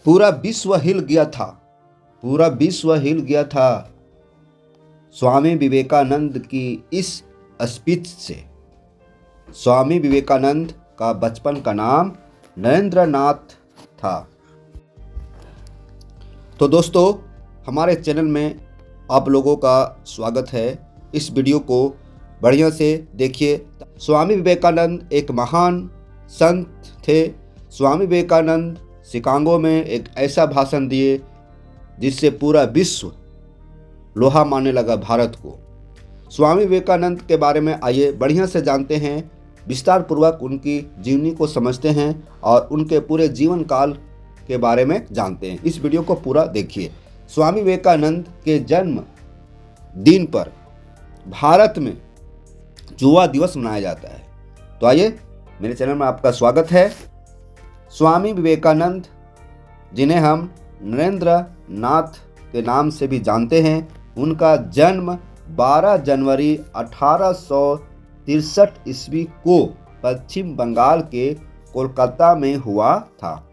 पूरा विश्व हिल गया था, पूरा विश्व हिल गया था स्वामी विवेकानंद की इस स्पीच से। स्वामी विवेकानंद का बचपन का नाम नरेंद्र नाथ था। तो दोस्तों, हमारे चैनल में आप लोगों का स्वागत है। इस वीडियो को बढ़िया से देखिए। स्वामी विवेकानंद एक महान संत थे। स्वामी विवेकानंद शिकागो में एक ऐसा भाषण दिए जिससे पूरा विश्व लोहा मानने लगा भारत को। स्वामी विवेकानंद के बारे में आइए बढ़िया से जानते हैं, विस्तार पूर्वक उनकी जीवनी को समझते हैं और उनके पूरे जीवन काल के बारे में जानते हैं। इस वीडियो को पूरा देखिए। स्वामी विवेकानंद के जन्म दिन पर भारत में युवा दिवस मनाया जाता है। तो आइए, मेरे चैनल में आपका स्वागत है। स्वामी विवेकानंद, जिन्हें हम नरेंद्र नाथ के नाम से भी जानते हैं, उनका जन्म 12 जनवरी 1863 ईस्वी को पश्चिम बंगाल के कोलकाता में हुआ था,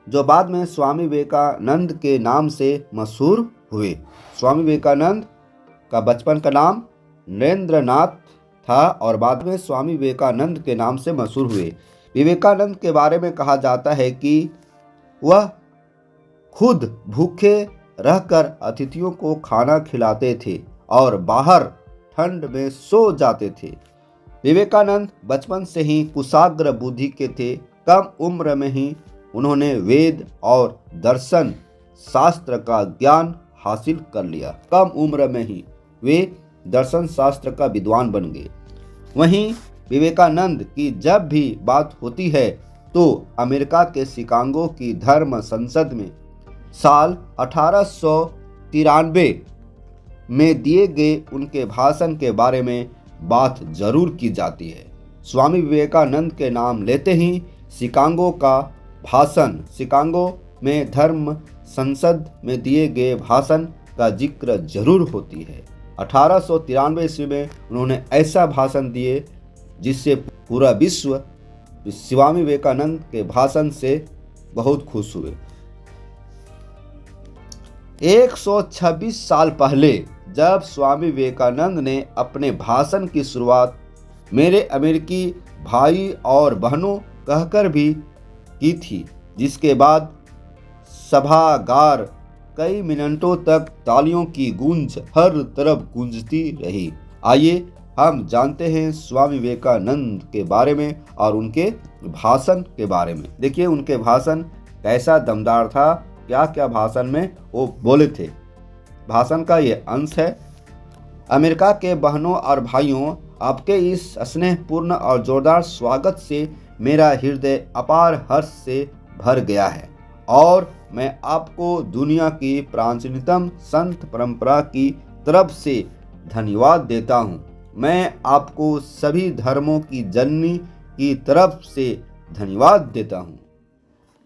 जो बाद में स्वामी विवेकानंद के नाम से मशहूर हुए। स्वामी विवेकानंद का बचपन का नाम नरेंद्र नाथ था और बाद में स्वामी विवेकानंद के नाम से मशहूर हुए। विवेकानंद के बारे में कहा जाता है कि वह खुद भूखे रहकर अतिथियों को खाना खिलाते थे और बाहर ठंड में सो जाते थे। विवेकानंद बचपन से ही कुशाग्र बुद्धि के थे। कम उम्र में ही उन्होंने वेद और दर्शन शास्त्र का ज्ञान हासिल कर लिया। कम उम्र में ही वे दर्शन शास्त्र का विद्वान बन गए। वहीं विवेकानंद की जब भी बात होती है तो अमेरिका के शिकागो की धर्म संसद में साल 1893 में दिए गए उनके भाषण के बारे में बात जरूर की जाती है। स्वामी विवेकानंद के नाम लेते ही शिकागो का भाषण, शिकागो में धर्म संसद में दिए गए भाषण का जिक्र जरूर होती है। 1893 ईस्वी में उन्होंने ऐसा भाषण दिए जिससे पूरा विश्व स्वामी विवेकानंद के भाषण से बहुत खुश हुए। 126 साल पहले जब स्वामी विवेकानंद ने अपने भाषण की शुरुआत मेरे अमेरिकी भाई और बहनों कहकर भी की थी, जिसके बाद सभागार कई मिनटों तक तालियों की गूंज हर तरफ गूंजती रही। आइए हम जानते हैं स्वामी विवेकानंद के बारे में और उनके भाषण के बारे में। देखिए उनके भाषण कैसा दमदार था, क्या क्या भाषण में वो बोले थे। भाषण का ये अंश है। अमेरिका के बहनों और भाइयों, आपके इस स्नेहपूर्ण और जोरदार स्वागत से मेरा हृदय अपार हर्ष से भर गया है और मैं आपको दुनिया की प्राचीनतम संत परंपरा की तरफ से धन्यवाद देता हूँ। मैं आपको सभी धर्मों की जननी की तरफ से धन्यवाद देता हूँ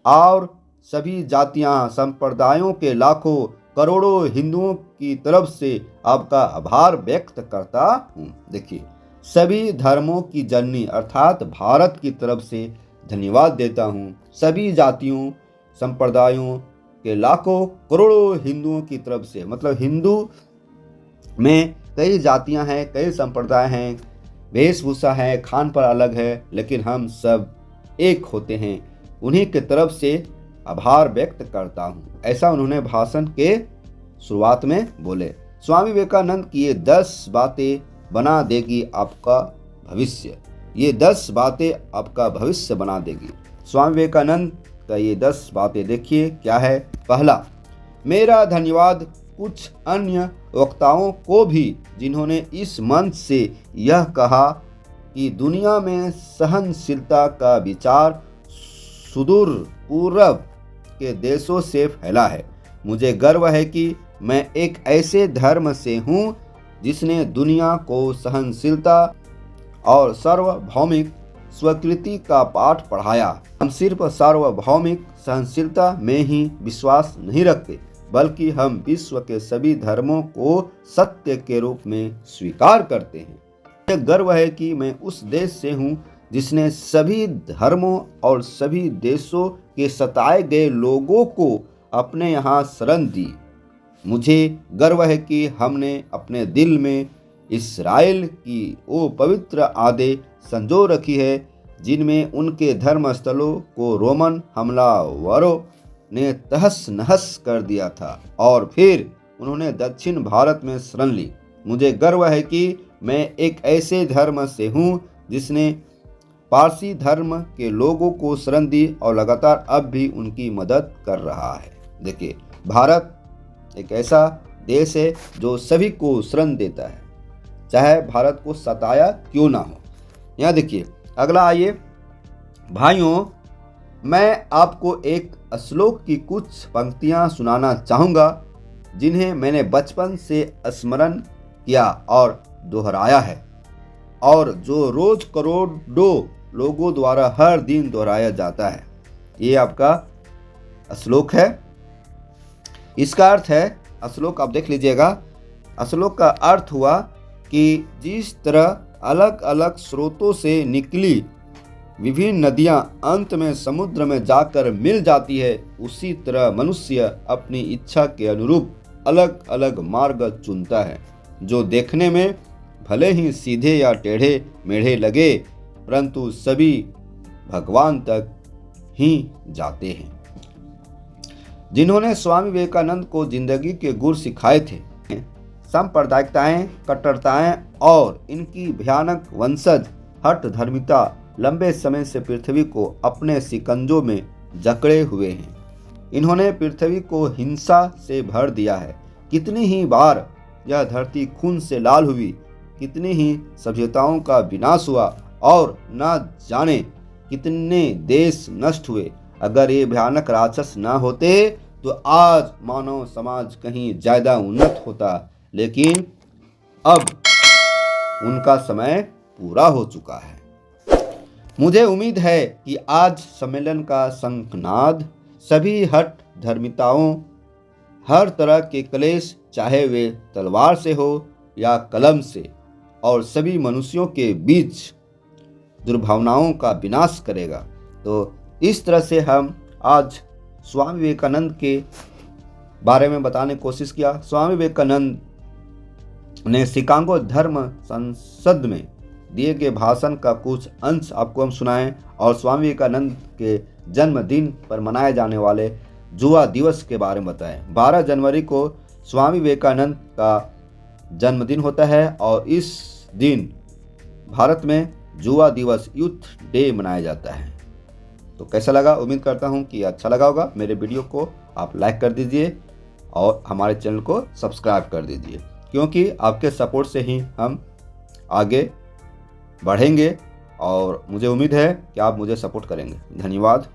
और सभी जातियाँ संप्रदायों के लाखों करोड़ों हिंदुओं की तरफ से आपका आभार व्यक्त करता हूँ। देखिए, सभी धर्मों की जननी अर्थात भारत की तरफ से धन्यवाद देता हूँ। सभी जातियों संप्रदायों के लाखों करोड़ों हिंदुओं की तरफ से, मतलब हिंदू में कई जातियां हैं, कई संप्रदाय हैं, वेशभूषा है, खान पर अलग है, लेकिन हम सब एक होते हैं। उन्हीं के तरफ से आभार व्यक्त करता हूँ। ऐसा उन्होंने भाषण के शुरुआत में बोले। स्वामी विवेकानंद की ये 10 बातें बना देगी आपका भविष्य। ये 10 बातें आपका भविष्य बना देगी। स्वामी विवेकानंद का ये 10 बातें देखिए क्या है। पहला, मेरा धन्यवाद कुछ अन्य वक्ताओं को भी जिन्होंने इस मंच से यह कहा कि दुनिया में सहनशीलता का विचार सुदूर पूर्व के देशों से फैला है। मुझे गर्व है कि मैं एक ऐसे धर्म से हूँ जिसने दुनिया को सहनशीलता और सार्वभौमिक स्वीकृति का पाठ पढ़ाया। हम सिर्फ सार्वभौमिक सहनशीलता में ही विश्वास नहीं रखते, बल्कि हम विश्व के सभी धर्मों को सत्य के रूप में स्वीकार करते हैं। मुझे गर्व है कि मैं उस देश से हूँ जिसने सभी धर्मों और सभी देशों के सताए गए लोगों को अपने यहाँ शरण दी। मुझे गर्व है कि हमने अपने दिल में इस्राएल की वो पवित्र आदे संजो रखी है जिनमें उनके धर्म स्थलों को रोमन हमलावरों ने तहस नहस कर दिया था और फिर उन्होंने दक्षिण भारत में शरण ली। मुझे गर्व है कि मैं एक ऐसे धर्म से हूँ जिसने पारसी धर्म के लोगों को शरण दी और लगातार अब भी उनकी मदद कर रहा है। देखिए, भारत एक ऐसा देश है जो सभी को शरण देता है, चाहे भारत को सताया क्यों ना हो। यहाँ देखिए अगला, आइए भाइयों, मैं आपको एक श्लोक की कुछ पंक्तियाँ सुनाना चाहूँगा जिन्हें मैंने बचपन से स्मरण किया और दोहराया है और जो रोज करोड़ों लोगों द्वारा हर दिन दोहराया जाता है। ये आपका श्लोक है। इसका अर्थ है, श्लोक आप देख लीजिएगा। श्लोक का अर्थ हुआ कि जिस तरह अलग अलग स्रोतों से निकली विभिन्न नदियां अंत में समुद्र में जाकर मिल जाती है, उसी तरह मनुष्य अपनी इच्छा के अनुरूप अलग अलग मार्ग चुनता है जो देखने में भले ही सीधे या टेढ़े मेढ़े लगे, परंतु सभी भगवान तक ही जाते हैं। जिन्होंने स्वामी विवेकानंद को जिंदगी के गुर सिखाए थे, सांप्रदायिकताएं, कट्टरताएं और इनकी भयानक वंशज हठ धर्मिता लंबे समय से पृथ्वी को अपने शिकंजों में जकड़े हुए हैं। इन्होंने पृथ्वी को हिंसा से भर दिया है। कितनी ही बार यह धरती खून से लाल हुई, कितनी ही सभ्यताओं का विनाश हुआ और न जाने कितने देश नष्ट हुए। अगर ये भयानक राक्षस न होते तो आज मानव समाज कहीं ज़्यादा उन्नत होता, लेकिन अब उनका समय पूरा हो चुका है। मुझे उम्मीद है कि आज सम्मेलन का शंखनाद सभी हठ धर्मिताओं, हर तरह के क्लेश, चाहे वे तलवार से हो या कलम से, और सभी मनुष्यों के बीच दुर्भावनाओं का विनाश करेगा। तो इस तरह से हम आज स्वामी विवेकानंद के बारे में बताने की कोशिश किया। स्वामी विवेकानंद ने शिकागो धर्म संसद में दिए गए भाषण का कुछ अंश आपको हम सुनाएं और स्वामी विवेकानंद के जन्मदिन पर मनाए जाने वाले युवा दिवस के बारे में बताएं। 12 जनवरी को स्वामी विवेकानंद का जन्मदिन होता है और इस दिन भारत में युवा दिवस, यूथ डे मनाया जाता है। तो कैसा लगा? उम्मीद करता हूं कि अच्छा लगा होगा। मेरे वीडियो को आप लाइक कर दीजिए और हमारे चैनल को सब्सक्राइब कर दीजिए, क्योंकि आपके सपोर्ट से ही हम आगे बढ़ेंगे और मुझे उम्मीद है कि आप मुझे सपोर्ट करेंगे। धन्यवाद।